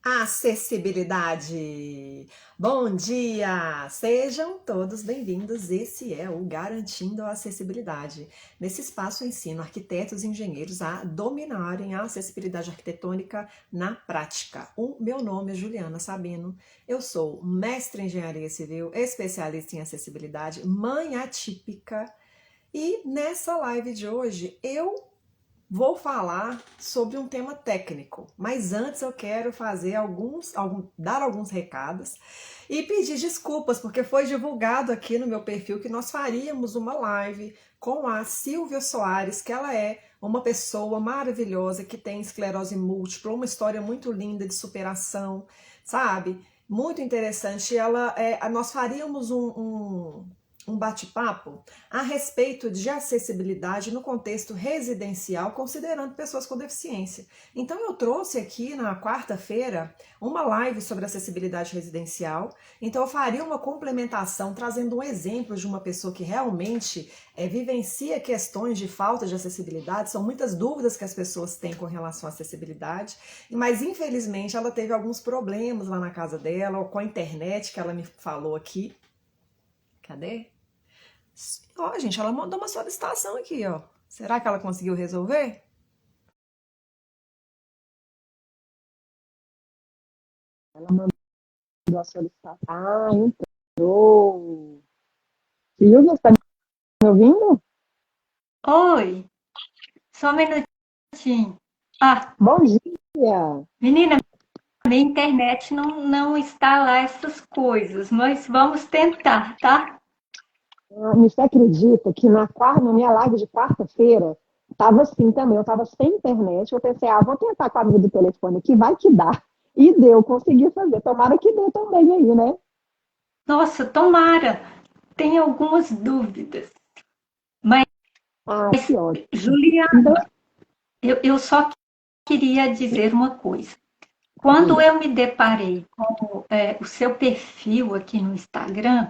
Acessibilidade! Bom dia! Sejam todos bem-vindos. Esse é o Garantindo a Acessibilidade. Nesse espaço eu ensino arquitetos e engenheiros a dominarem a acessibilidade arquitetônica na prática. O meu nome é Juliana Sabino, eu sou mestre em engenharia civil, especialista em acessibilidade, mãe atípica e nessa live de hoje eu vou falar sobre um tema técnico, mas antes eu quero dar alguns recados e pedir desculpas, porque foi divulgado aqui no meu perfil que nós faríamos uma live com a Silvia Soares, que ela é uma pessoa maravilhosa que tem esclerose múltipla, uma história muito linda de superação, sabe? Muito interessante. Nós faríamos um bate-papo a respeito de acessibilidade no contexto residencial, considerando pessoas com deficiência. Então eu trouxe aqui na quarta-feira uma live sobre acessibilidade residencial. Então eu faria uma complementação trazendo um exemplo de uma pessoa que realmente vivencia questões de falta de acessibilidade. São muitas dúvidas que as pessoas têm com relação à acessibilidade, mas infelizmente ela teve alguns problemas lá na casa dela, ou com a internet, que ela me falou aqui. Cadê? Ó, gente, ela mandou uma solicitação aqui, ó. Será que ela conseguiu resolver? Ela mandou a solicitação. Ah, entrou. Silvia, você está me ouvindo? Oi, só um minutinho. Ah, Bom dia. menina, minha internet não está lá essas coisas, mas vamos tentar, tá? Você acredita que na minha live de quarta-feira estava assim também, eu estava sem internet, eu pensei, vou tentar com a amiga do telefone aqui, vai que dá. E deu, consegui fazer. Tomara que dê também aí, né? Nossa, tomara. Tem algumas dúvidas. Mas, Ah, que ótimo. Então, Juliana, eu só queria dizer uma coisa. Quando diga. eu me deparei com o seu perfil aqui no Instagram,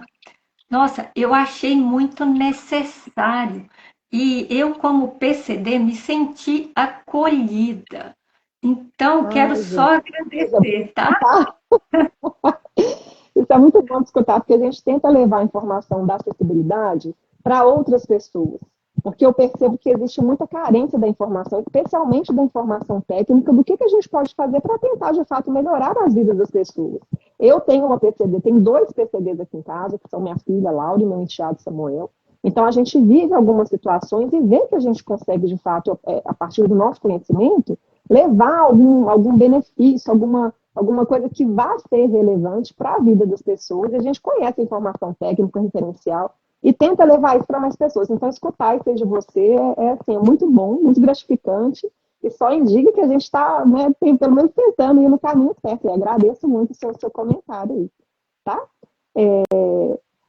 nossa, eu achei muito necessário. E eu, como PCD, me senti acolhida. Então, quero Ai, gente, só coisa boa agradecer, tá? escutar. Isso é muito bom de escutar, porque a gente tenta levar a informação da acessibilidade para outras pessoas. Porque eu percebo que existe muita carência da informação, especialmente da informação técnica, do que a gente pode fazer para tentar, de fato, melhorar as vidas das pessoas. Eu tenho uma PCD, tenho dois PCDs aqui em casa, que são minha filha Laura e meu enteado Samuel. Então, a gente vive algumas situações e vê que a gente consegue, de fato, a partir do nosso conhecimento, levar algum benefício, alguma coisa que vá ser relevante para a vida das pessoas. A gente conhece a informação técnica, referencial, e tenta levar isso para mais pessoas. Então, escutar isso de você assim, é muito bom, muito gratificante, e só indica que a gente está, né, pelo menos tentando ir no caminho certo. E agradeço muito o seu comentário aí, tá?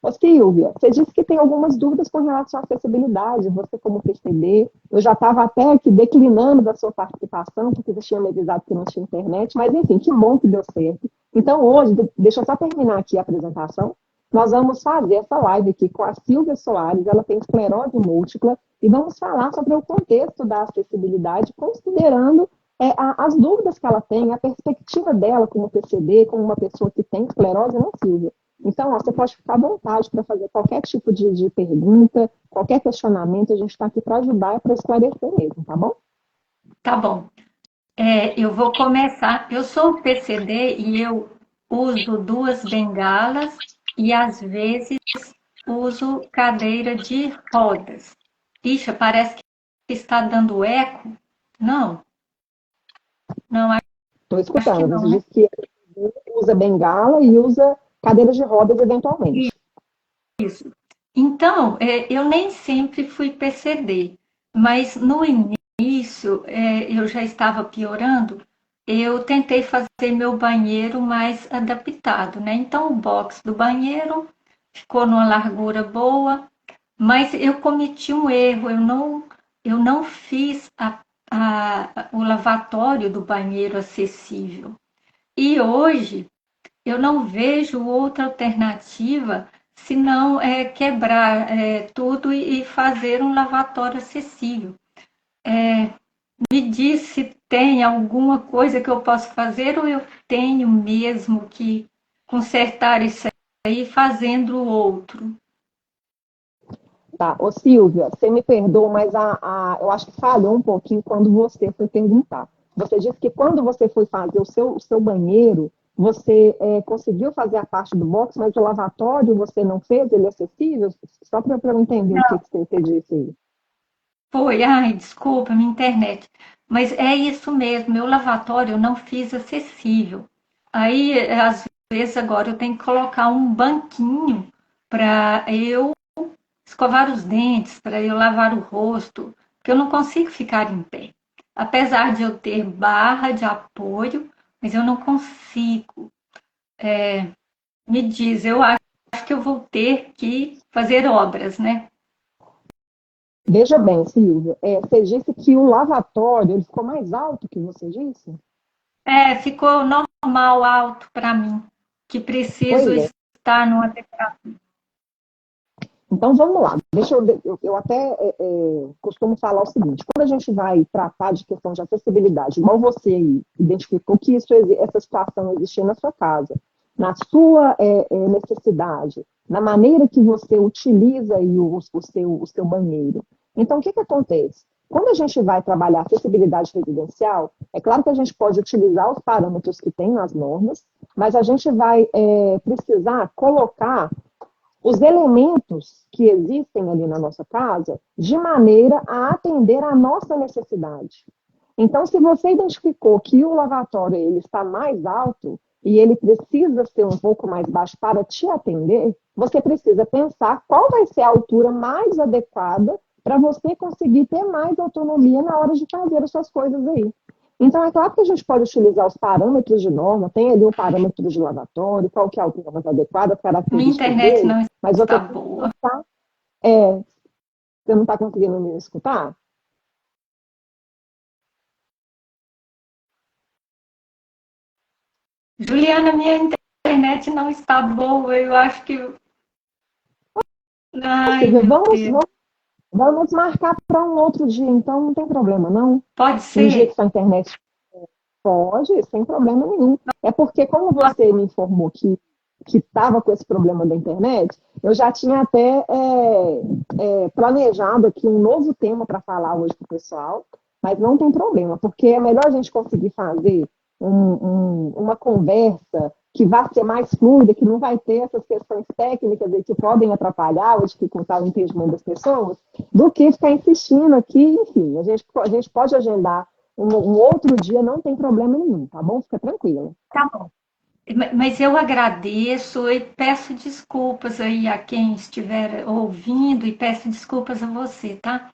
Ô, Silvia, você disse que tem algumas dúvidas com relação à acessibilidade, você como PCD, eu já estava até aqui declinando da sua participação, porque você tinha me avisado que não tinha internet, mas enfim, que bom que deu certo. Então hoje, deixa eu só terminar aqui a apresentação, nós vamos fazer essa live aqui com a Silvia Soares, ela tem esclerose múltipla, e vamos falar sobre o contexto da acessibilidade, considerando as dúvidas que ela tem, a perspectiva dela como PCD, como uma pessoa que tem esclerose, não, Silvia? Então, você pode ficar à vontade para fazer qualquer tipo de pergunta, qualquer questionamento, a gente está aqui para ajudar e para esclarecer mesmo, tá bom? Tá bom. Eu vou começar. Eu sou PCD e eu uso duas bengalas e às vezes uso cadeira de rodas. Ixi, parece que está dando eco. Não, não, Estou acho que escutando. não, Você né? disse que usa bengala e usa cadeiras de rodas eventualmente. Isso. Então, eu nem sempre fui PCD, mas no início eu já estava piorando. Eu tentei fazer meu banheiro mais adaptado, né? Então, o box do banheiro ficou numa largura boa, mas eu cometi um erro. Eu não fiz o lavatório do banheiro acessível. E hoje eu não vejo outra alternativa senão quebrar tudo e fazer um lavatório acessível. Me diz se tem alguma coisa que eu posso fazer ou eu tenho mesmo que consertar isso aí fazendo o outro. Tá, ô Silvia, você me perdoa, mas eu acho que falhou um pouquinho quando você foi perguntar. Você disse que quando você foi fazer o seu banheiro, você conseguiu fazer a parte do box, mas o lavatório você não fez, ele é acessível? Só para eu entender o que você disse aí. Foi, ai, desculpa, minha internet. Mas é isso mesmo, meu lavatório eu não fiz acessível. Aí, às vezes, agora eu tenho que colocar um banquinho para eu escovar os dentes, para eu lavar o rosto, porque eu não consigo ficar em pé. Apesar de eu ter barra de apoio, mas eu não consigo. Me diz, eu acho que eu vou ter que fazer obras, né? Veja bem, Silvia, você disse que o lavatório ele ficou mais alto que você disse? É, ficou normal, alto para mim, que preciso Pois é. estar no adequado. Então vamos lá. Eu até costumo falar o seguinte: quando a gente vai tratar de questão de acessibilidade, igual você aí identificou que essa situação existia na sua casa, na sua necessidade, na maneira que você utiliza aí o seu banheiro. Então, o que, que acontece? Quando a gente vai trabalhar acessibilidade residencial, é claro que a gente pode utilizar os parâmetros que tem nas normas, mas a gente vai precisar colocar os elementos que existem ali na nossa casa de maneira a atender à nossa necessidade. Então, se você identificou que o lavatório ele está mais alto e ele precisa ser um pouco mais baixo para te atender, você precisa pensar qual vai ser a altura mais adequada para você conseguir ter mais autonomia na hora de fazer as suas coisas aí. Então, é claro que a gente pode utilizar os parâmetros de norma, tem ali o parâmetro de lavatório, qual que é a altura mais adequada, as Minha características internet dele, não mas você está tem que boa. pensar, você não está conseguindo me escutar? Juliana, minha internet não está boa. Eu acho que. Ai, Silvia, meu vamos, Deus. vamos, vamos marcar para um outro dia, então não tem problema, não. Pode Um dia que ser? sua internet pode, sem problema nenhum. É porque, como você me informou que estava com esse problema da internet, eu já tinha até planejado aqui um novo tema para falar hoje para o pessoal, mas não tem problema, porque é melhor a gente conseguir fazer uma conversa que vai ser mais fluida, que não vai ter essas questões técnicas aí que podem atrapalhar ou dificultar o entendimento das pessoas, do que ficar insistindo aqui, enfim, a gente pode agendar um outro dia, não tem problema nenhum, tá bom? Fica tranquila. Tá bom. Mas eu agradeço e peço desculpas aí a quem estiver ouvindo e peço desculpas a você, tá?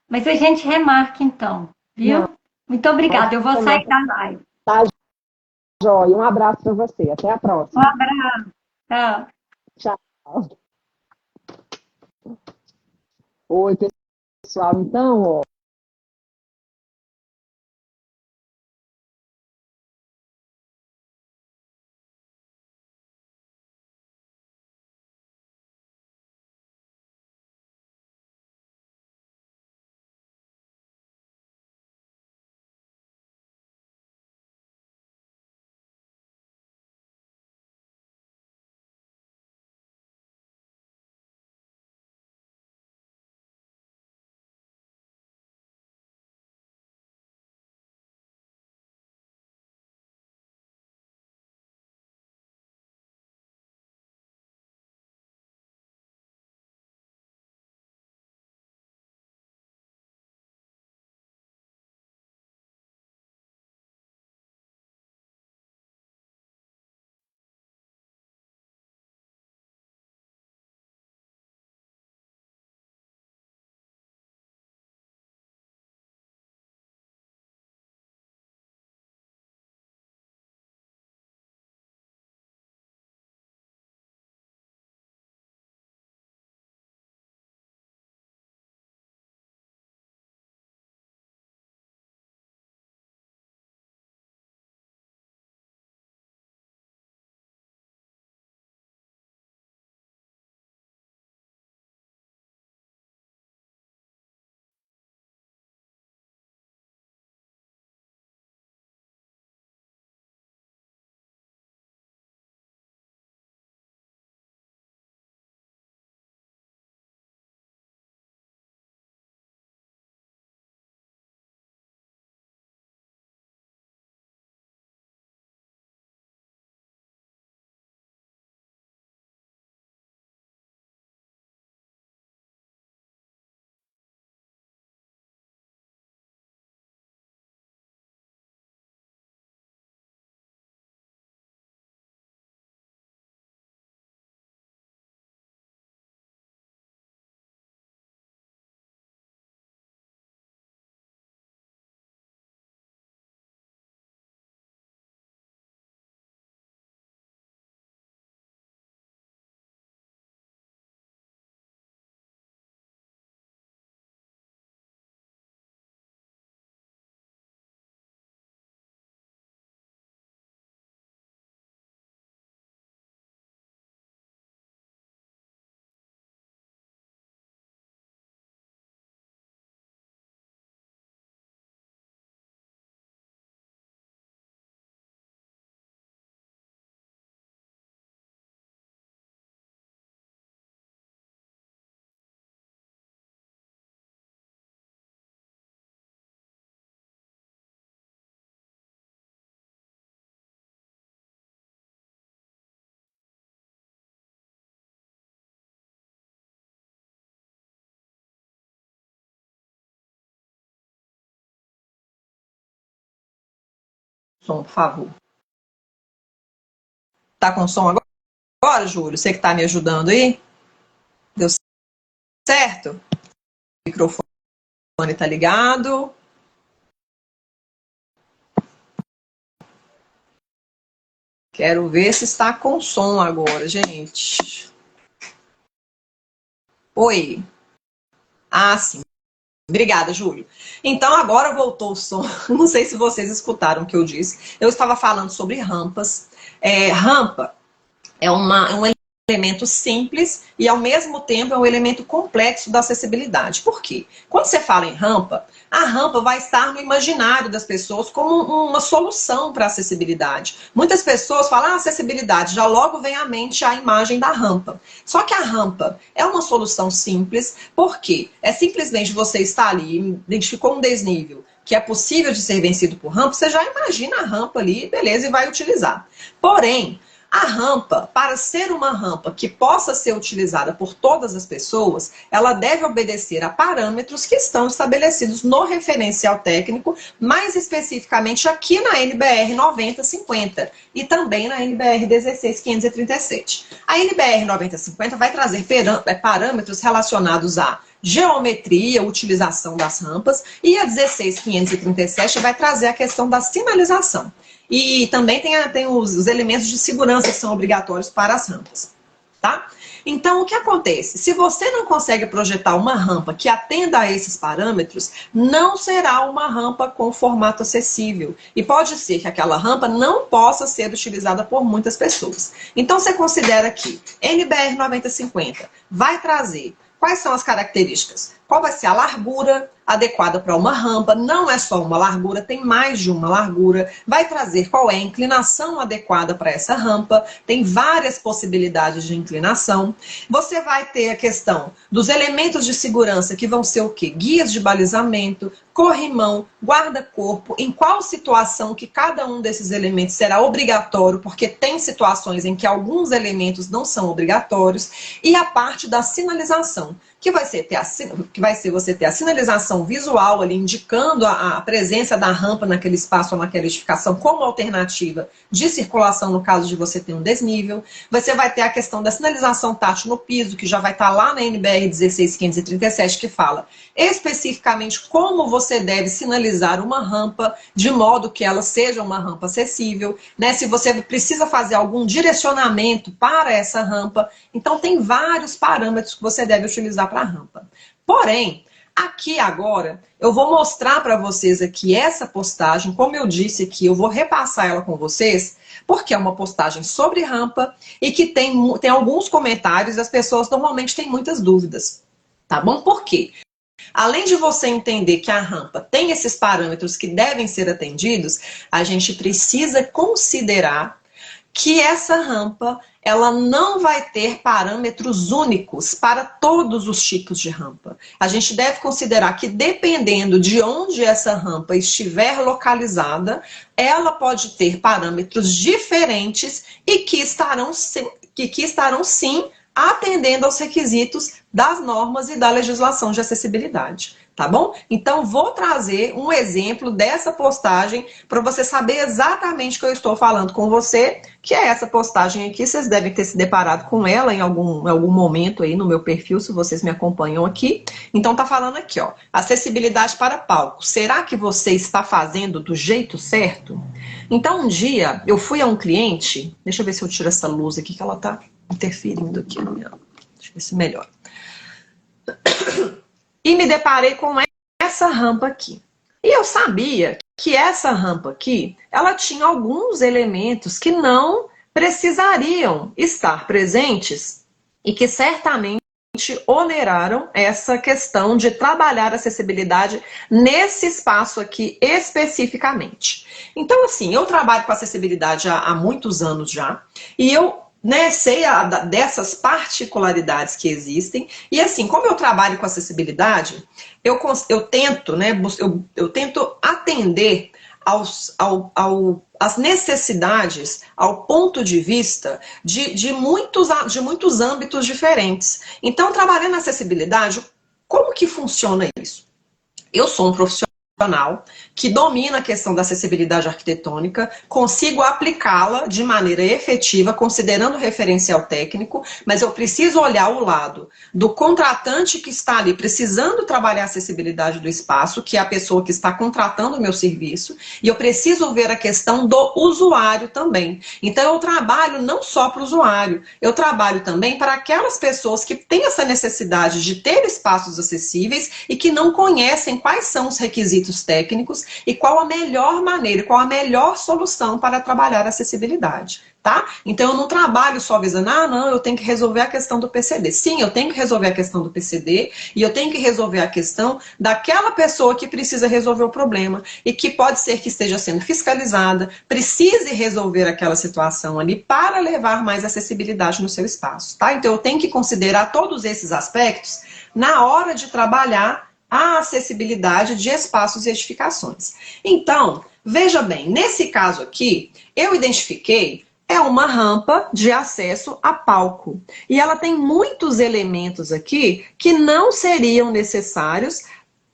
Mas a gente remarca então, Não, viu? Muito obrigada. Eu vou sair da live. tá, joia. Um abraço para você. Até a Um próxima. abraço. Tchau. Tchau. Oi, pessoal. Então, ó, som, por favor. Tá com som agora? Agora, Júlio, você que tá me ajudando aí? Deu certo? O microfone tá ligado? Quero ver se está com som agora, gente. Oi. Ah, sim. Obrigada, Júlio. Então, agora voltou o som. Não sei se vocês escutaram o que eu disse. Eu estava falando sobre rampas. Rampa é um elemento simples e, ao mesmo tempo, é um elemento complexo da acessibilidade. Por quê? Quando você fala em rampa, a rampa vai estar no imaginário das pessoas como uma solução para a acessibilidade. Muitas pessoas falam, acessibilidade, já logo vem à mente a imagem da rampa. Só que a rampa é uma solução simples, porque é simplesmente você estar ali, identificou um desnível que é possível de ser vencido por rampa, você já imagina a rampa ali, beleza, e vai utilizar. Porém, a rampa, para ser uma rampa que possa ser utilizada por todas as pessoas, ela deve obedecer a parâmetros que estão estabelecidos no referencial técnico, mais especificamente aqui na NBR 9050 e também na NBR 16537. A NBR 9050 vai trazer parâmetros relacionados a geometria, utilização das rampas, e a 16537 vai trazer a questão da sinalização. E também tem os elementos de segurança que são obrigatórios para as rampas, tá? Então, o que acontece? Se você não consegue projetar uma rampa que atenda a esses parâmetros, não será uma rampa com formato acessível. E pode ser que aquela rampa não possa ser utilizada por muitas pessoas. Então, você considera que NBR 9050 vai trazer quais são as características? Qual vai ser a largura adequada para uma rampa? Não é só uma largura, tem mais de uma largura. Vai trazer qual é a inclinação adequada para essa rampa. Tem várias possibilidades de inclinação. Você vai ter a questão dos elementos de segurança, que vão ser o quê? Guias de balizamento, corrimão, guarda-corpo, em qual situação que cada um desses elementos será obrigatório, porque tem situações em que alguns elementos não são obrigatórios, e a parte da sinalização, que vai ser você ter a sinalização visual ali, indicando a presença da rampa naquele espaço ou naquela edificação como alternativa de circulação no caso de você ter um desnível. Você vai ter a questão da sinalização tátil no piso, que já vai estar lá na NBR 16537, que fala especificamente como você deve sinalizar uma rampa de modo que ela seja uma rampa acessível, né? Se você precisa fazer algum direcionamento para essa rampa. Então, tem vários parâmetros que você deve utilizar para a rampa. Porém, aqui agora, eu vou mostrar para vocês aqui essa postagem, como eu disse aqui, eu vou repassar ela com vocês, porque é uma postagem sobre rampa e que tem alguns comentários, as pessoas normalmente têm muitas dúvidas, tá bom? Por quê? Além de você entender que a rampa tem esses parâmetros que devem ser atendidos, a gente precisa considerar que essa rampa, ela não vai ter parâmetros únicos para todos os tipos de rampa. A gente deve considerar que, dependendo de onde essa rampa estiver localizada, ela pode ter parâmetros diferentes e que estarão sim atendendo aos requisitos das normas e da legislação de acessibilidade, tá bom? Então, vou trazer um exemplo dessa postagem para você saber exatamente o que eu estou falando com você, que é essa postagem aqui. Vocês devem ter se deparado com ela em algum momento aí no meu perfil, se vocês me acompanham aqui. Então, tá falando aqui, ó, acessibilidade para palco. Será que você está fazendo do jeito certo? Então, um dia, eu fui a um cliente, deixa eu ver se eu tiro essa luz aqui, que ela tá interferindo aqui no meu. Deixa eu ver se melhora. E me deparei com essa rampa aqui. E eu sabia que essa rampa aqui, ela tinha alguns elementos que não precisariam estar presentes e que certamente oneraram essa questão de trabalhar a acessibilidade nesse espaço aqui especificamente. Então, assim, eu trabalho com acessibilidade há muitos anos já, e eu sei dessas particularidades que existem, e assim, como eu trabalho com acessibilidade, eu tento atender às necessidades, ao ponto de vista de muitos âmbitos diferentes. Então, trabalhando na acessibilidade, como que funciona isso? Eu sou um profissional que domina a questão da acessibilidade arquitetônica, consigo aplicá-la de maneira efetiva, considerando o referencial técnico, mas eu preciso olhar o lado do contratante que está ali precisando trabalhar a acessibilidade do espaço, que é a pessoa que está contratando o meu serviço, e eu preciso ver a questão do usuário também. Então eu trabalho não só para o usuário, eu trabalho também para aquelas pessoas que têm essa necessidade de ter espaços acessíveis e que não conhecem quais são os requisitos técnicos e qual a melhor maneira, qual a melhor solução para trabalhar a acessibilidade, tá? Então eu não trabalho só visando, não, eu tenho que resolver a questão do PCD. Sim, eu tenho que resolver a questão do PCD e eu tenho que resolver a questão daquela pessoa que precisa resolver o problema e que pode ser que esteja sendo fiscalizada, precise resolver aquela situação ali para levar mais acessibilidade no seu espaço, tá? Então eu tenho que considerar todos esses aspectos na hora de trabalhar a acessibilidade de espaços e edificações. Então, veja bem, nesse caso aqui, eu identifiquei uma rampa de acesso a palco. E ela tem muitos elementos aqui que não seriam necessários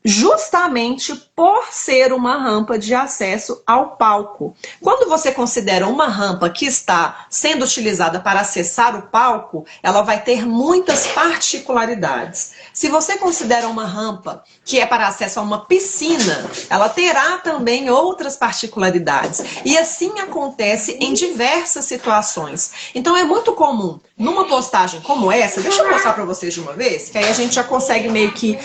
justamente por ser uma rampa de acesso ao palco. Quando você considera uma rampa que está sendo utilizada para acessar o palco, ela vai ter muitas particularidades. Se você considera uma rampa que é para acesso a uma piscina, ela terá também outras particularidades. E assim acontece em diversas situações. Então é muito comum, numa postagem como essa, deixa eu mostrar para vocês de uma vez, que aí a gente já consegue meio que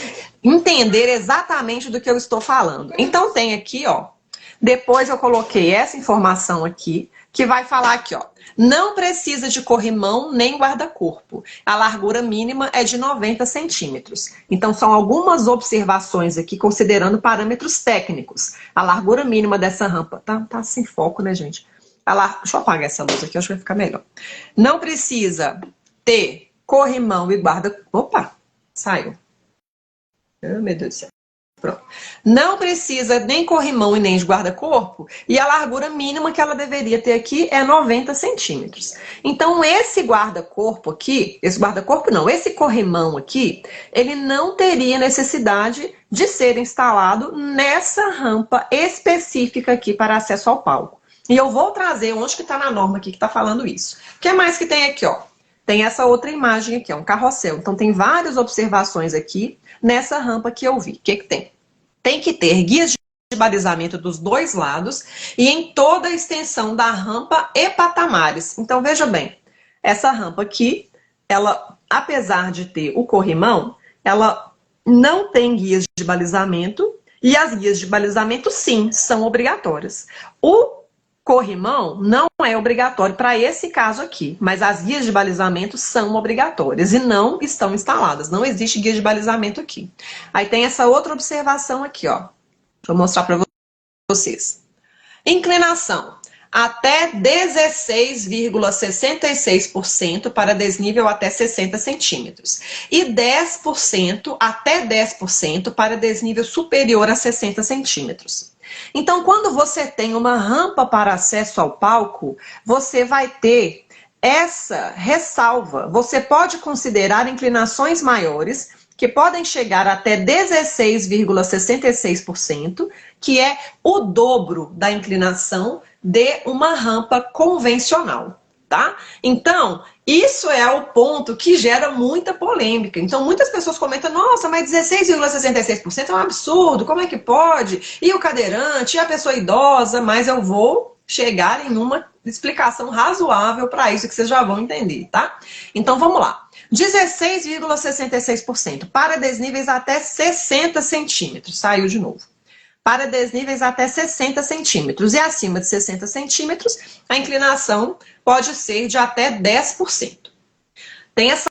entender exatamente do que eu estou falando. Então tem aqui, ó, depois eu coloquei essa informação aqui, que vai falar aqui, ó, não precisa de corrimão nem guarda-corpo. A largura mínima é de 90 centímetros. Então são algumas observações aqui, considerando parâmetros técnicos. A largura mínima dessa rampa, tá sem foco, né, gente? Deixa eu apagar essa luz aqui, acho que vai ficar melhor. Não precisa ter corrimão e guarda-corpo. Opa, saiu. Oh, meu Deus do céu. Pronto. Não precisa nem corrimão e nem de guarda-corpo, e a largura mínima que ela deveria ter aqui é 90 centímetros. Então, esse guarda-corpo aqui, esse corrimão aqui, ele não teria necessidade de ser instalado nessa rampa específica aqui para acesso ao palco. E eu vou trazer onde que está na norma aqui que está falando isso. O que mais que tem aqui, ó? Tem essa outra imagem aqui, ó, um carrossel. Então, tem várias observações aqui nessa rampa que eu vi. O que que tem? Tem que ter guias de balizamento dos dois lados e em toda a extensão da rampa e patamares. Então, veja bem, essa rampa aqui, ela, apesar de ter o corrimão, ela não tem guias de balizamento e as guias de balizamento, sim, são obrigatórias. O corrimão não é obrigatório para esse caso aqui, mas as guias de balizamento são obrigatórias e não estão instaladas. Não existe guia de balizamento aqui. Aí tem essa outra observação aqui, ó. Deixa eu mostrar para vocês. Inclinação. Até 16,66% para desnível até 60 centímetros. E 10% até 10% para desnível superior a 60 centímetros. Então, quando você tem uma rampa para acesso ao palco, você vai ter essa ressalva. Você pode considerar inclinações maiores, que podem chegar até 16,66%, que é o dobro da inclinação de uma rampa convencional. Tá? Então, isso é o ponto que gera muita polêmica. Então, muitas pessoas comentam, nossa, mas 16,66% é um absurdo, como é que pode? E o cadeirante, e a pessoa idosa? Mas eu vou chegar em uma explicação razoável para isso que vocês já vão entender, tá? Então, vamos lá. 16,66% para desníveis até 60 centímetros. Saiu de novo. Para desníveis até 60 centímetros. E acima de 60 centímetros, a inclinação pode ser de até 10%. Tem essa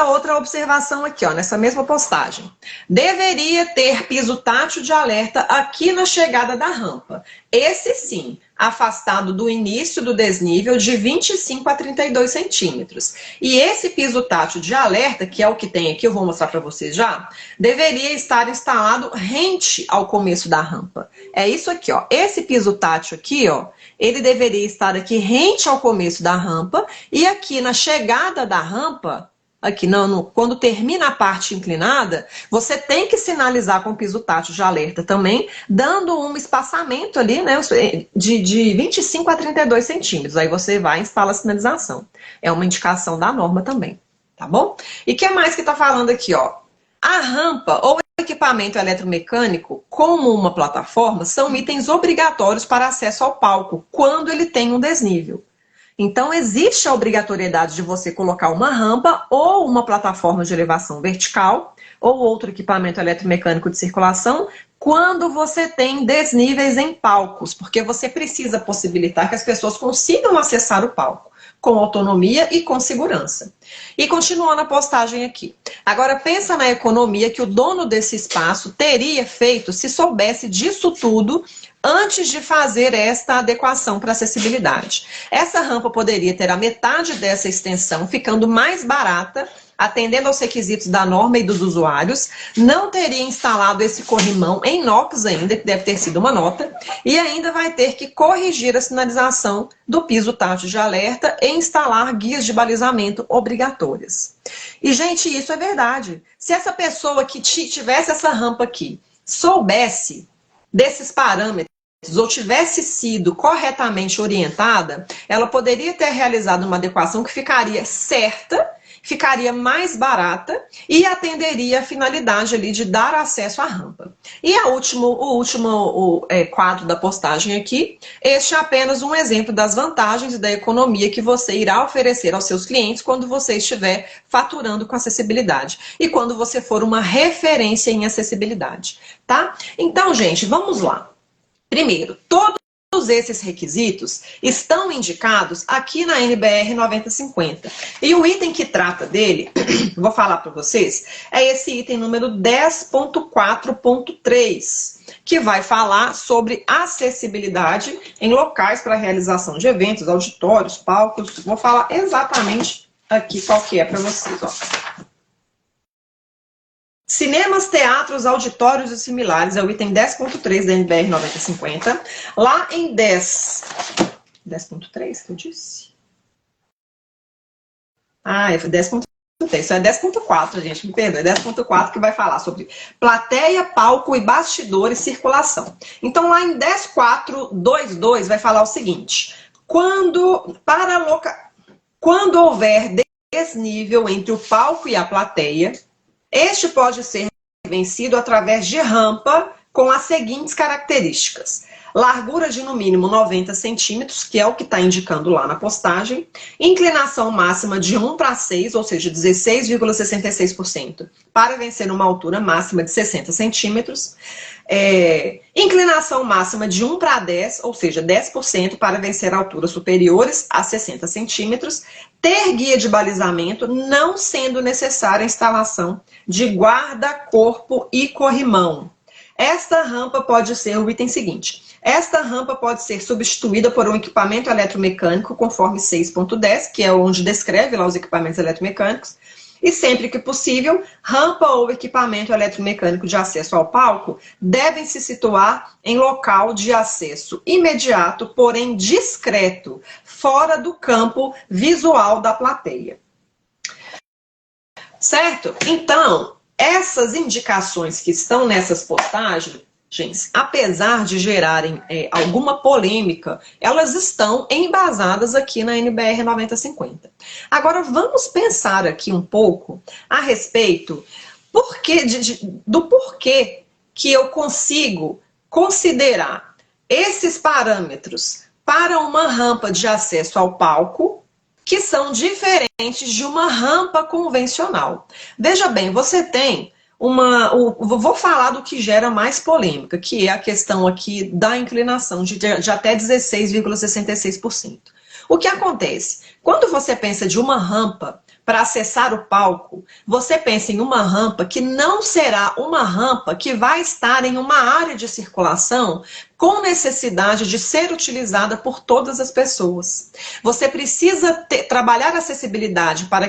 outra observação aqui, ó, nessa mesma postagem. Deveria ter piso tátil de alerta aqui na chegada da rampa. Esse sim, afastado do início do desnível de 25 a 32 centímetros. E esse piso tátil de alerta, que é o que tem aqui, eu vou mostrar para vocês já, deveria estar instalado rente ao começo da rampa. É isso aqui, ó. Esse piso tátil aqui, ó, ele deveria estar aqui rente ao começo da rampa e aqui na chegada da rampa, aqui quando termina a parte inclinada, você tem que sinalizar com o piso tátil de alerta também, dando um espaçamento ali, né, de 25 a 32 centímetros. Aí você vai e instala a sinalização. É uma indicação da norma também, tá bom? E o que mais que tá falando aqui, ó? A rampa ou equipamento eletromecânico, como uma plataforma, são itens obrigatórios para acesso ao palco, quando ele tem um desnível. Então, existe a obrigatoriedade de você colocar uma rampa ou uma plataforma de elevação vertical ou outro equipamento eletromecânico de circulação quando você tem desníveis em palcos, porque você precisa possibilitar que as pessoas consigam acessar o palco com autonomia e com segurança. E continuando a postagem aqui. Agora, pensa na economia que o dono desse espaço teria feito se soubesse disso tudo antes de fazer esta adequação para acessibilidade. Essa rampa poderia ter a metade dessa extensão, ficando mais barata, atendendo aos requisitos da norma e dos usuários, não teria instalado esse corrimão em inox ainda, que deve ter sido uma nota, e ainda vai ter que corrigir a sinalização do piso tátil de alerta e instalar guias de balizamento obrigatórias. E, gente, isso é verdade. Se essa pessoa que tivesse essa rampa aqui soubesse desses parâmetros, ou tivesse sido corretamente orientada, ela poderia ter realizado uma adequação que ficaria certa, ficaria mais barata e atenderia a finalidade ali de dar acesso à rampa. E o último quadro da postagem aqui, este é apenas um exemplo das vantagens e da economia que você irá oferecer aos seus clientes quando você estiver faturando com acessibilidade e quando você for uma referência em acessibilidade, tá? Então, gente, vamos lá. Primeiro, todos esses requisitos estão indicados aqui na NBR 9050. E o item que trata dele, vou falar para vocês, é esse item número 10.4.3, que vai falar sobre acessibilidade em locais para realização de eventos, auditórios, palcos. Vou falar exatamente aqui qual que é para vocês, ó. Cinemas, teatros, auditórios e similares, é o item 10.3 da NBR 9050. Lá em 10.3 que eu disse? Foi 10.3, isso é 10.4, gente, me perdoe, é 10.4 que vai falar sobre plateia, palco e bastidor e circulação. Então, lá em 10.4.2.2 vai falar o seguinte: quando houver desnível entre o palco e a plateia, este pode ser vencido através de rampa com as seguintes características: largura de no mínimo 90 centímetros, que é o que está indicando lá na postagem, inclinação máxima de 1:6, ou seja, 16,66%, para vencer uma altura máxima de 60 centímetros, inclinação máxima de 1:10, ou seja, 10%, para vencer alturas superiores a 60 centímetros, ter guia de balizamento, não sendo necessária a instalação de guarda-corpo e corrimão. Esta rampa pode ser o item seguinte: esta rampa pode ser substituída por um equipamento eletromecânico conforme 6.10, que é onde descreve lá os equipamentos eletromecânicos, e sempre que possível, rampa ou equipamento eletromecânico de acesso ao palco devem se situar em local de acesso imediato, porém discreto, fora do campo visual da plateia. Certo? Então, essas indicações que estão nessas postagens, apesar de gerarem alguma polêmica, elas estão embasadas aqui na NBR 9050. Agora, vamos pensar aqui um pouco a respeito do porquê que eu consigo considerar esses parâmetros para uma rampa de acesso ao palco que são diferentes de uma rampa convencional. Veja bem, você tem vou falar do que gera mais polêmica, que é a questão aqui da inclinação de até 16,66%. O que acontece? Quando você pensa de uma rampa para acessar o palco, você pensa em uma rampa que não será uma rampa que vai estar em uma área de circulação com necessidade de ser utilizada por todas as pessoas. Você precisa trabalhar a acessibilidade para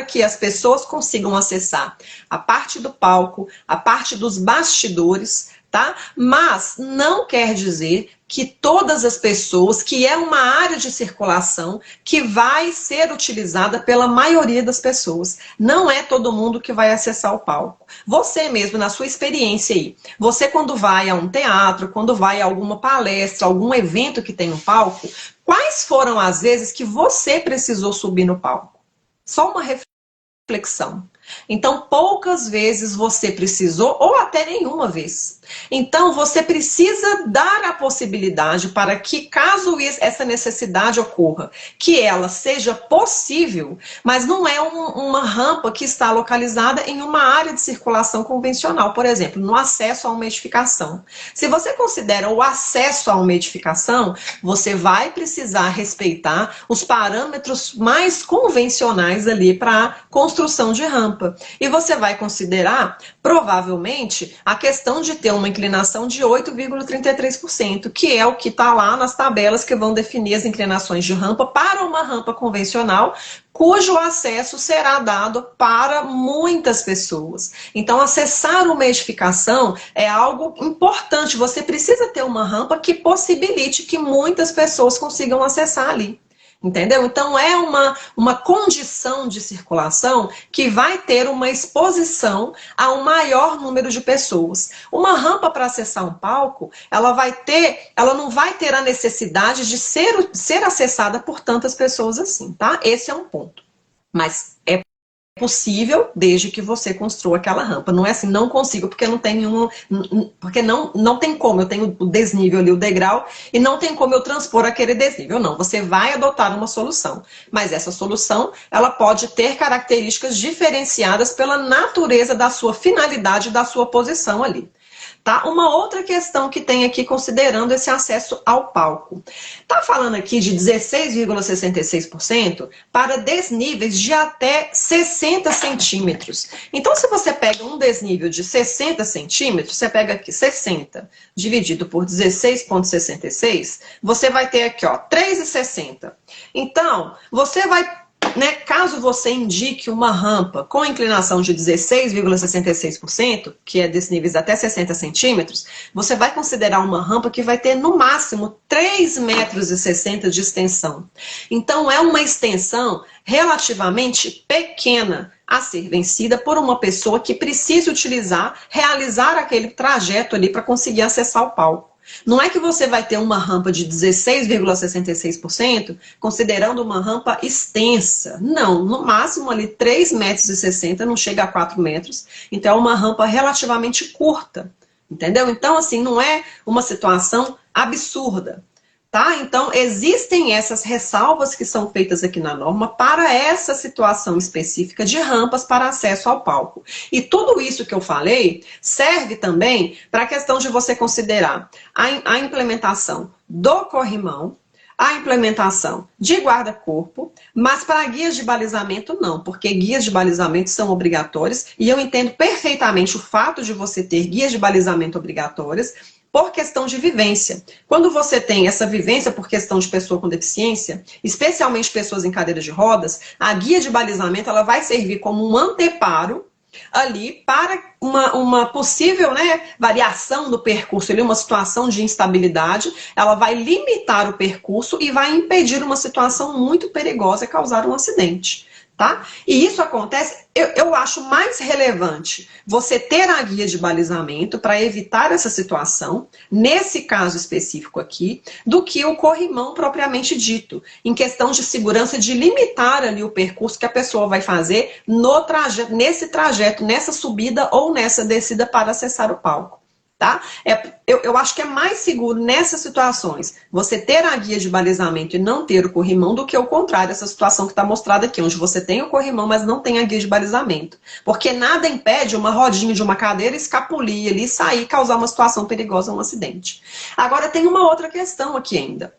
que as pessoas consigam acessar a parte do palco, a parte dos bastidores, tá? Mas não quer dizer que todas as pessoas, que é uma área de circulação que vai ser utilizada pela maioria das pessoas. Não é todo mundo que vai acessar o palco. Você mesmo, na sua experiência aí, você quando vai a um teatro, quando vai a alguma palestra, algum evento que tem um palco, quais foram as vezes que você precisou subir no palco? Só uma reflexão. Então, poucas vezes você precisou, ou até nenhuma vez. Então, você precisa dar a possibilidade para que, caso essa necessidade ocorra, que ela seja possível, mas não é uma rampa que está localizada em uma área de circulação convencional, por exemplo, no acesso a uma edificação. Se você considera o acesso a uma edificação, você vai precisar respeitar os parâmetros mais convencionais ali para a construção de rampa. E você vai considerar, provavelmente, a questão de ter uma inclinação de 8,33%, que é o que está lá nas tabelas que vão definir as inclinações de rampa para uma rampa convencional, cujo acesso será dado para muitas pessoas. Então, acessar uma edificação é algo importante. Você precisa ter uma rampa que possibilite que muitas pessoas consigam acessar ali. Entendeu? Então, é uma condição de circulação que vai ter uma exposição a um maior número de pessoas. Uma rampa para acessar um palco, ela não vai ter a necessidade de ser acessada por tantas pessoas assim, tá? Esse é um ponto. Mas é possível desde que você construa aquela rampa. Não é assim, não consigo, porque não tem porque não tem como, eu tenho o desnível ali, o degrau, e não tem como eu transpor aquele desnível. Não, você vai adotar uma solução. Mas essa solução, ela pode ter características diferenciadas pela natureza da sua finalidade, da sua posição ali. Tá? Uma outra questão que tem aqui, considerando esse acesso ao palco. Está falando aqui de 16,66% para desníveis de até 60 centímetros. Então, se você pega um desnível de 60 centímetros, você pega aqui 60 dividido por 16,66, você vai ter aqui, ó, 3,60. Então, você vai... caso você indique uma rampa com inclinação de 16,66%, que é desníveis até 60 centímetros, você vai considerar uma rampa que vai ter no máximo 3,60 metros de extensão. Então é uma extensão relativamente pequena a ser vencida por uma pessoa que precisa realizar aquele trajeto ali para conseguir acessar o palco. Não é que você vai ter uma rampa de 16,66%, considerando uma rampa extensa. Não, no máximo ali 3,60 metros, não chega a 4 metros. Então é uma rampa relativamente curta, entendeu? Então, assim, não é uma situação absurda. Tá? Então, existem essas ressalvas que são feitas aqui na norma para essa situação específica de rampas para acesso ao palco. E tudo isso que eu falei serve também para a questão de você considerar a implementação do corrimão, a implementação de guarda-corpo, mas para guias de balizamento não, porque guias de balizamento são obrigatórios e eu entendo perfeitamente o fato de você ter guias de balizamento obrigatórias por questão de vivência. Quando você tem essa vivência por questão de pessoa com deficiência, especialmente pessoas em cadeiras de rodas, a guia de balizamento ela vai servir como um anteparo ali para uma possível variação do percurso, ali, uma situação de instabilidade, ela vai limitar o percurso e vai impedir uma situação muito perigosa e causar um acidente. Tá? E isso acontece, eu acho mais relevante você ter a guia de balizamento para evitar essa situação, nesse caso específico aqui, do que o corrimão propriamente dito, em questão de segurança, de limitar ali o percurso que a pessoa vai fazer nesse trajeto, nessa subida ou nessa descida para acessar o palco. Tá? Eu acho que é mais seguro nessas situações você ter a guia de balizamento e não ter o corrimão do que o contrário, essa situação que está mostrada aqui, onde você tem o corrimão, mas não tem a guia de balizamento. Porque nada impede uma rodinha de uma cadeira escapulir ali, sair e causar uma situação perigosa, um acidente. Agora tem uma outra questão aqui ainda.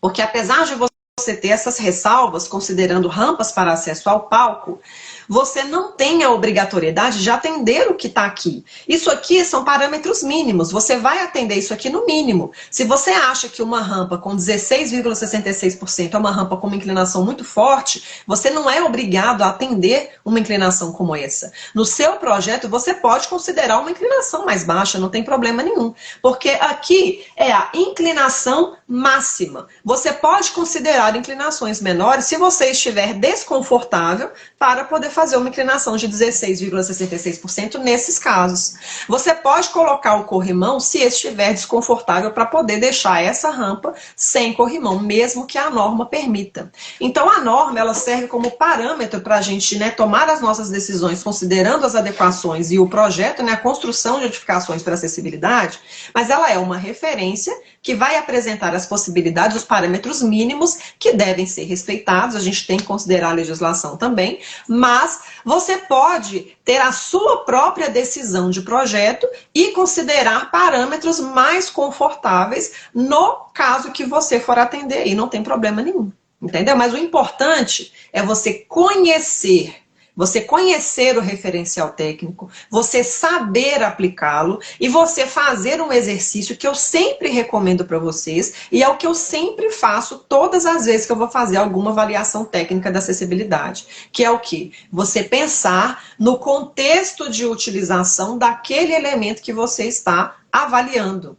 Porque apesar de você ter essas ressalvas, considerando rampas para acesso ao palco, você não tem a obrigatoriedade de atender o que está aqui. Isso aqui são parâmetros mínimos, você vai atender isso aqui no mínimo. Se você acha que uma rampa com 16,66% é uma rampa com uma inclinação muito forte, você não é obrigado a atender uma inclinação como essa. No seu projeto, você pode considerar uma inclinação mais baixa, não tem problema nenhum, porque aqui é a inclinação máxima. Você pode considerar inclinações menores se você estiver desconfortável para poder fazer uma inclinação de 16,66% nesses casos. Você pode colocar o corrimão se estiver desconfortável para poder deixar essa rampa sem corrimão, mesmo que a norma permita. Então a norma ela serve como parâmetro para a gente, né, tomar as nossas decisões considerando as adequações e o projeto, né, a construção de edificações para acessibilidade, mas ela é uma referência que vai apresentar as possibilidades, os parâmetros mínimos que devem ser respeitados, a gente tem que considerar a legislação também, mas você pode ter a sua própria decisão de projeto e considerar parâmetros mais confortáveis no caso que você for atender, e não tem problema nenhum, entendeu? Mas o importante é você conhecer o referencial técnico, você saber aplicá-lo e você fazer um exercício que eu sempre recomendo para vocês e é o que eu sempre faço todas as vezes que eu vou fazer alguma avaliação técnica da acessibilidade, que é o quê? Você pensar no contexto de utilização daquele elemento que você está avaliando.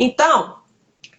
Então,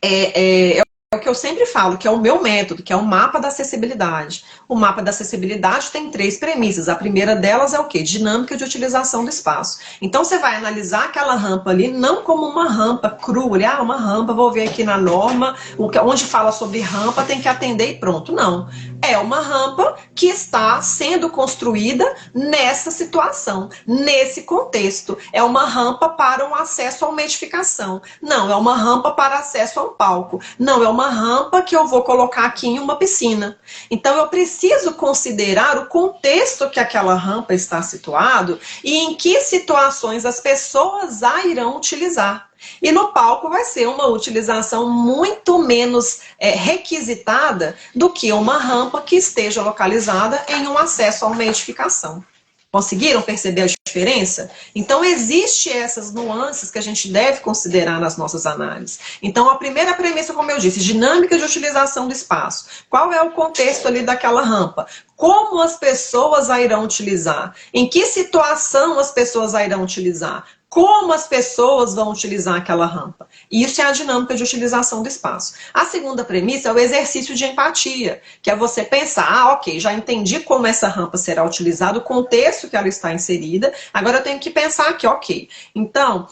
é o que eu sempre falo, que é o meu método, que é o mapa da acessibilidade. O mapa da acessibilidade tem 3 premissas. A primeira delas é o quê? Dinâmica de utilização do espaço. Então você vai analisar aquela rampa ali não como uma rampa crua, uma rampa, vou ver aqui na norma, onde fala sobre rampa tem que atender e pronto. Não. É uma rampa que está sendo construída nessa situação, nesse contexto. É uma rampa para um acesso a uma edificação. Não, é uma rampa para acesso a um palco. Não, é uma rampa que eu vou colocar aqui em uma piscina. Então eu preciso considerar o contexto que aquela rampa está situado e em que situações as pessoas a irão utilizar. E no palco vai ser uma utilização muito menos requisitada do que uma rampa que esteja localizada em um acesso a uma edificação. Conseguiram perceber a diferença? Então, existem essas nuances que a gente deve considerar nas nossas análises. Então, a primeira premissa, como eu disse, dinâmica de utilização do espaço. Qual é o contexto ali daquela rampa? Como as pessoas a irão utilizar? Em que situação as pessoas a irão utilizar? Como as pessoas vão utilizar aquela rampa. Isso é a dinâmica de utilização do espaço. A segunda premissa é o exercício de empatia, que é você pensar, ok, já entendi como essa rampa será utilizada, o contexto que ela está inserida, agora eu tenho que pensar aqui, ok, então,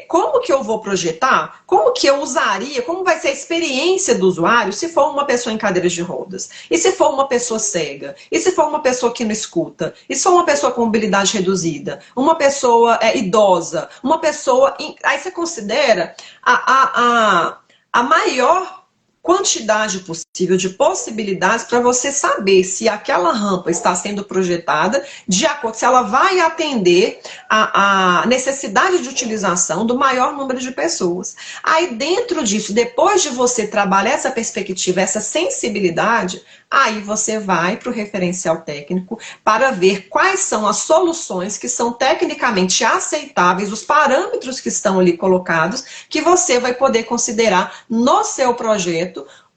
como que eu vou projetar? Como que eu usaria? Como vai ser a experiência do usuário se for uma pessoa em cadeira de rodas? E se for uma pessoa cega? E se for uma pessoa que não escuta? E se for uma pessoa com mobilidade reduzida? Uma pessoa idosa? Uma pessoa... Aí você considera a maior quantidade possível de possibilidades para você saber se aquela rampa está sendo projetada de acordo, se ela vai atender a necessidade de utilização do maior número de pessoas. Aí dentro disso, depois de você trabalhar essa perspectiva, essa sensibilidade, aí você vai para o referencial técnico para ver quais são as soluções que são tecnicamente aceitáveis, os parâmetros que estão ali colocados, que você vai poder considerar no seu projeto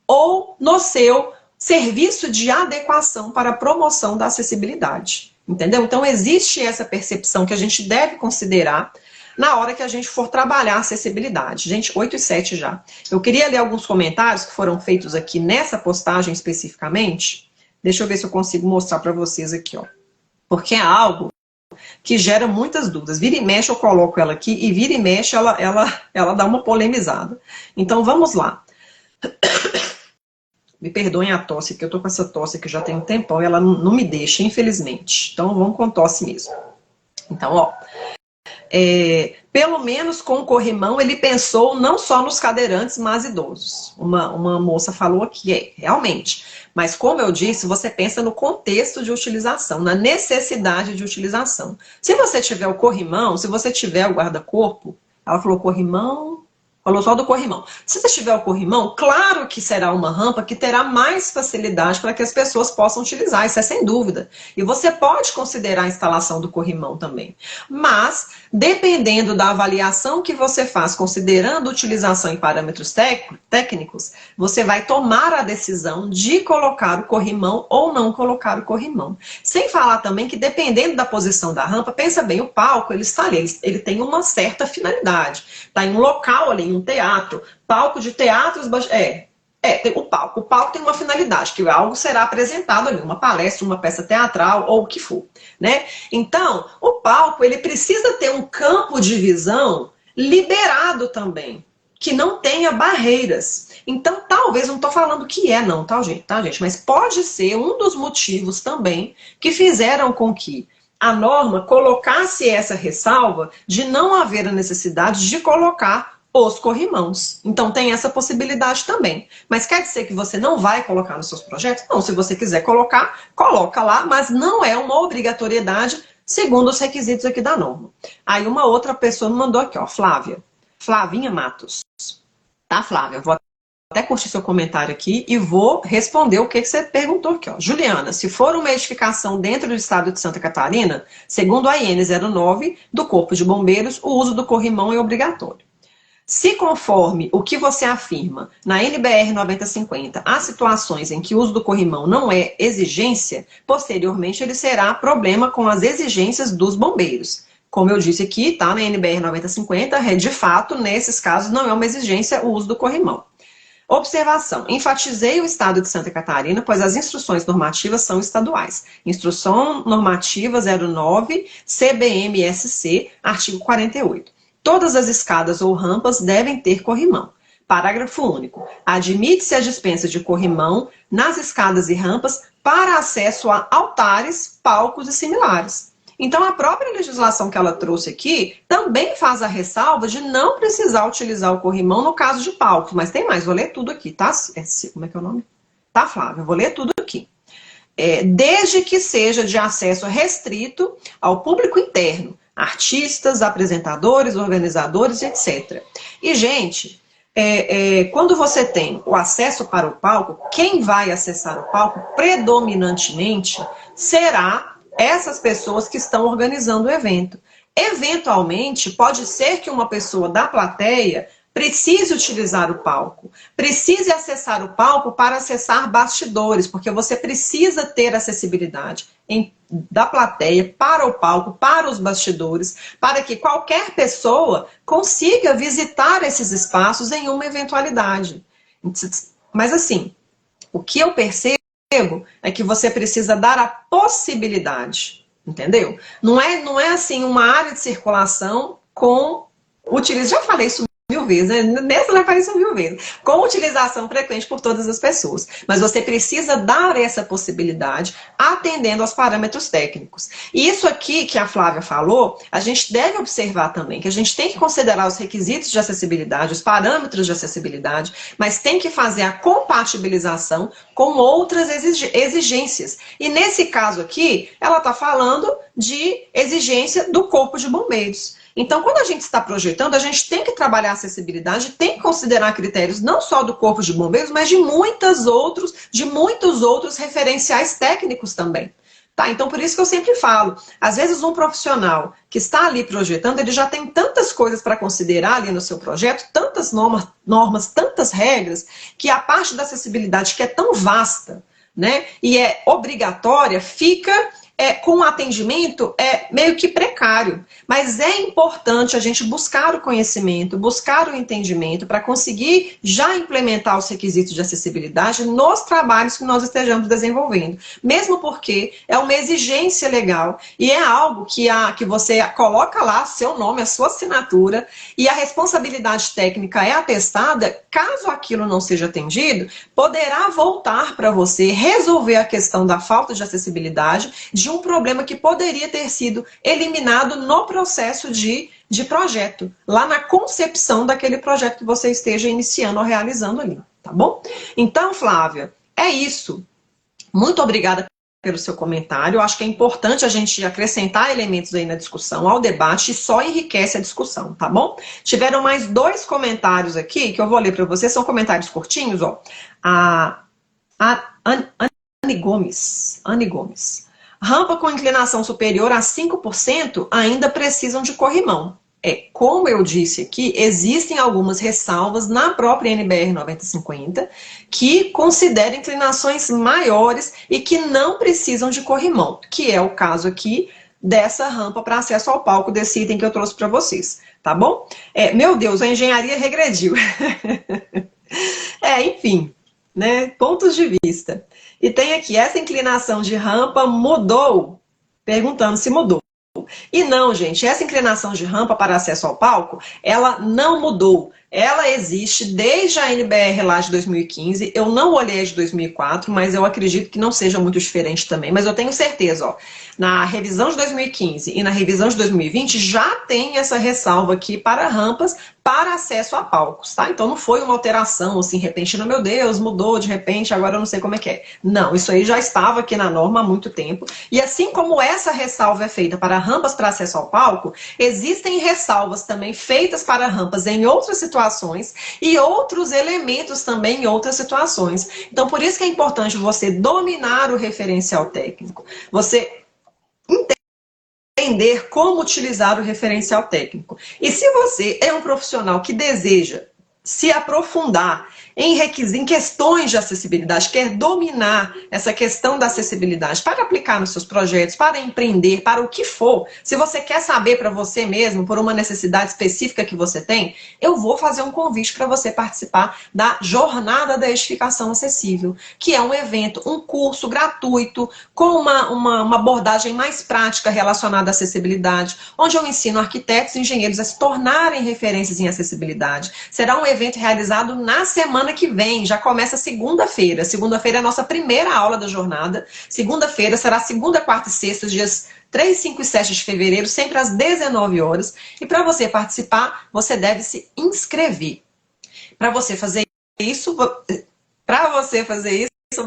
ou no seu serviço de adequação para a promoção da acessibilidade. Entendeu? Então existe essa percepção que a gente deve considerar na hora que a gente for trabalhar a acessibilidade. Gente, 8:07 já. Eu queria ler alguns comentários que foram feitos aqui nessa postagem especificamente. Deixa eu ver se eu consigo mostrar para vocês aqui, ó. Porque é algo que gera muitas dúvidas. Vira e mexe eu coloco ela aqui e vira e mexe ela dá uma polemizada. Então vamos lá. Me perdoem a tosse, porque eu tô com essa tosse que já tem um tempão e ela não me deixa, infelizmente. Então vamos com tosse mesmo. Então, ó. Pelo menos com o corrimão ele pensou não só nos cadeirantes, mas idosos. Uma moça falou aqui, realmente. Mas como eu disse, você pensa no contexto de utilização, na necessidade de utilização. Se você tiver o corrimão, se você tiver o guarda-corpo, ela falou corrimão, Falou só do corrimão. Se você tiver o corrimão, claro que será uma rampa que terá mais facilidade para que as pessoas possam utilizar, isso é sem dúvida. E você pode considerar a instalação do corrimão também. Mas, dependendo da avaliação que você faz, considerando utilização em parâmetros técnicos, você vai tomar a decisão de colocar o corrimão ou não colocar o corrimão. Sem falar também que, dependendo da posição da rampa, pensa bem, o palco, ele está ali, ele tem uma certa finalidade. Está em um local ali, um teatro, palco de teatros, tem o palco. O palco tem uma finalidade, que algo será apresentado ali, uma palestra, uma peça teatral ou o que for, né? Então, o palco, ele precisa ter um campo de visão liberado também, que não tenha barreiras. Então, talvez, não estou falando que não, tá, gente? Mas pode ser um dos motivos também que fizeram com que a norma colocasse essa ressalva de não haver a necessidade de colocar os corrimãos. Então tem essa possibilidade também. Mas quer dizer que você não vai colocar nos seus projetos? Não, se você quiser colocar, coloca lá, mas não é uma obrigatoriedade segundo os requisitos aqui da norma. Aí uma outra pessoa me mandou aqui, ó, Flavinha Matos. Tá, Flávia? Vou até curtir seu comentário aqui e vou responder o que você perguntou aqui, ó. Juliana, se for uma edificação dentro do estado de Santa Catarina, segundo a IN 09 do Corpo de Bombeiros, o uso do corrimão é obrigatório. Se conforme o que você afirma na NBR 9050, há situações em que o uso do corrimão não é exigência, posteriormente ele será problema com as exigências dos bombeiros. Como eu disse aqui, tá, na NBR 9050, de fato, nesses casos não é uma exigência o uso do corrimão. Observação. Enfatizei o estado de Santa Catarina, pois as instruções normativas são estaduais. Instrução normativa 09, CBMSC, artigo 48. Todas as escadas ou rampas devem ter corrimão. Parágrafo único. Admite-se a dispensa de corrimão nas escadas e rampas para acesso a altares, palcos e similares. Então, a própria legislação que ela trouxe aqui também faz a ressalva de não precisar utilizar o corrimão no caso de palcos. Mas tem mais, vou ler tudo aqui, tá? Como é que é o nome? Tá, Flávia? Vou ler tudo aqui. Desde que seja de acesso restrito ao público interno, artistas, apresentadores, organizadores, etc. E, gente, quando você tem o acesso para o palco, quem vai acessar o palco predominantemente será essas pessoas que estão organizando o evento. Eventualmente, pode ser que uma pessoa da plateia precise utilizar o palco, precise acessar o palco para acessar bastidores, porque você precisa ter acessibilidade da plateia para o palco, para os bastidores, para que qualquer pessoa consiga visitar esses espaços em uma eventualidade. Mas assim, o que eu percebo é que você precisa dar a possibilidade, entendeu? Não é assim uma área de circulação com utilização, já falei isso mil vezes, né? Nessa vai aparecer 1000 vezes, com utilização frequente por todas as pessoas. Mas você precisa dar essa possibilidade atendendo aos parâmetros técnicos. E isso aqui que a Flávia falou, a gente deve observar também, que a gente tem que considerar os requisitos de acessibilidade, os parâmetros de acessibilidade, mas tem que fazer a compatibilização com outras exigências. E nesse caso aqui, ela está falando de exigência do Corpo de Bombeiros. Então, quando a gente está projetando, a gente tem que trabalhar a acessibilidade, tem que considerar critérios não só do Corpo de Bombeiros, mas de muitos outros referenciais técnicos também. Tá? Então, por isso que eu sempre falo, às vezes um profissional que está ali projetando, ele já tem tantas coisas para considerar ali no seu projeto, tantas normas, tantas regras, que a parte da acessibilidade que é tão vasta, né, e é obrigatória, fica com o atendimento meio que precário. Mas é importante a gente buscar o conhecimento, buscar o entendimento para conseguir já implementar os requisitos de acessibilidade nos trabalhos que nós estejamos desenvolvendo. Mesmo porque é uma exigência legal e é algo que você coloca lá seu nome, a sua assinatura, e a responsabilidade técnica é atestada. Caso aquilo não seja atendido, poderá voltar para você resolver a questão da falta de acessibilidade de um problema que poderia ter sido eliminado no processo de projeto, lá na concepção daquele projeto que você esteja iniciando ou realizando ali, tá bom? Então, Flávia, é isso. Muito obrigada pelo seu comentário. Eu acho que é importante a gente acrescentar elementos aí na discussão, ao debate, e só enriquece a discussão, tá bom? Tiveram mais 2 comentários aqui, que eu vou ler para vocês, são comentários curtinhos, ó. A Anne Gomes. Rampa com inclinação superior a 5% ainda precisam de corrimão. Como eu disse aqui, existem algumas ressalvas na própria NBR 9050 que consideram inclinações maiores e que não precisam de corrimão, que é o caso aqui dessa rampa para acesso ao palco, desse item que eu trouxe para vocês, tá bom? Meu Deus, a engenharia regrediu. Enfim, né? Pontos de vista. E tem aqui, essa inclinação de rampa mudou? Perguntando se mudou. E não, gente, essa inclinação de rampa para acesso ao palco, ela não mudou. Ela existe desde a NBR lá de 2015. Eu não olhei a de 2004, mas eu acredito que não seja muito diferente também. Mas eu tenho certeza, ó, na revisão de 2015 e na revisão de 2020 já tem essa ressalva aqui para rampas para acesso a palcos, tá? Então não foi uma alteração assim repentina, meu Deus, mudou de repente, agora eu não sei como é que é. Não, isso aí já estava aqui na norma há muito tempo. E assim como essa ressalva é feita para rampas para acesso ao palco, existem ressalvas também feitas para rampas em outras situações e outros elementos também em outras situações. Então por isso que é importante você dominar o referencial técnico. Você entender como utilizar o referencial técnico. E se você é um profissional que deseja se aprofundar em questões de acessibilidade, quer dominar essa questão da acessibilidade para aplicar nos seus projetos, para empreender, para o que for, se você quer saber para você mesmo, por uma necessidade específica que você tem, eu vou fazer um convite para você participar da Jornada da Edificação Acessível, que é um evento, um curso gratuito, com uma abordagem mais prática relacionada à acessibilidade, onde eu ensino arquitetos e engenheiros a se tornarem referências em acessibilidade. Será um evento realizado na semana que vem, já começa segunda-feira. Segunda-feira é a nossa primeira aula da jornada. Segunda-feira será segunda, quarta e sexta, dias 3, 5 e 7 de fevereiro, sempre às 19 horas. E para você participar, você deve se inscrever. Para você fazer isso,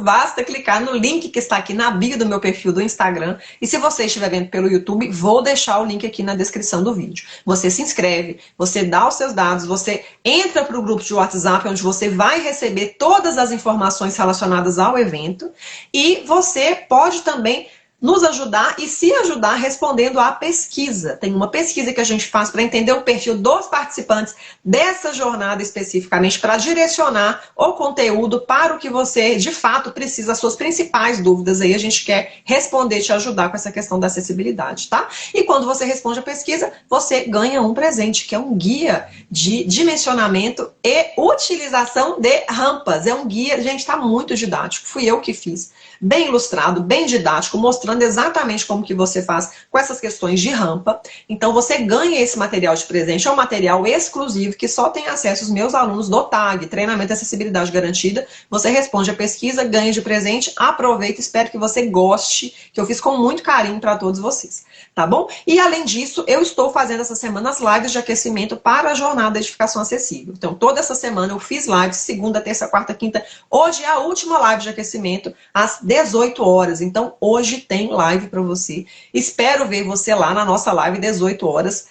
basta clicar no link que está aqui na bio do meu perfil do Instagram. E se você estiver vendo pelo YouTube, vou deixar o link aqui na descrição do vídeo. Você se inscreve, você dá os seus dados, você entra para o grupo de WhatsApp, onde você vai receber todas as informações relacionadas ao evento. E você pode também nos ajudar e se ajudar respondendo à pesquisa. Tem uma pesquisa que a gente faz para entender o perfil dos participantes dessa jornada especificamente, para direcionar o conteúdo para o que você, de fato, precisa, as suas principais dúvidas. Aí a gente quer responder, te ajudar com essa questão da acessibilidade, tá? E quando você responde a pesquisa, você ganha um presente, que é um guia de dimensionamento e utilização de rampas. É um guia, gente, está muito didático. Fui eu que fiz. Bem ilustrado, bem didático, mostrando exatamente como que você faz com essas questões de rampa. Então você ganha esse material de presente, é um material exclusivo que só tem acesso os meus alunos do TAG, Treinamento de Acessibilidade Garantida. Você responde a pesquisa, ganha de presente, aproveita, espero que você goste, que eu fiz com muito carinho para todos vocês, tá bom? E além disso, eu estou fazendo essa semana as lives de aquecimento para a Jornada da Edificação Acessível. Então toda essa semana eu fiz lives, segunda, terça, quarta, quinta. Hoje é a última live de aquecimento, às 18 horas. Então, hoje tem live para você. Espero ver você lá na nossa live, 18 horas.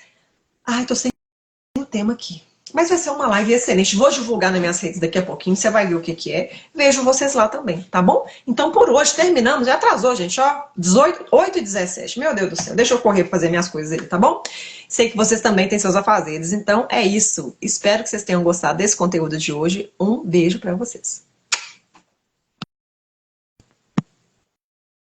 Ai, tô sem o tema aqui. Mas vai ser uma live excelente. Vou divulgar nas minhas redes daqui a pouquinho. Você vai ver o que que é. Vejo vocês lá também, tá bom? Então, por hoje, terminamos. Já atrasou, gente, ó. 8h17. Meu Deus do céu. Deixa eu correr para fazer minhas coisas ali, tá bom? Sei que vocês também têm seus afazeres. Então, é isso. Espero que vocês tenham gostado desse conteúdo de hoje. Um beijo para vocês.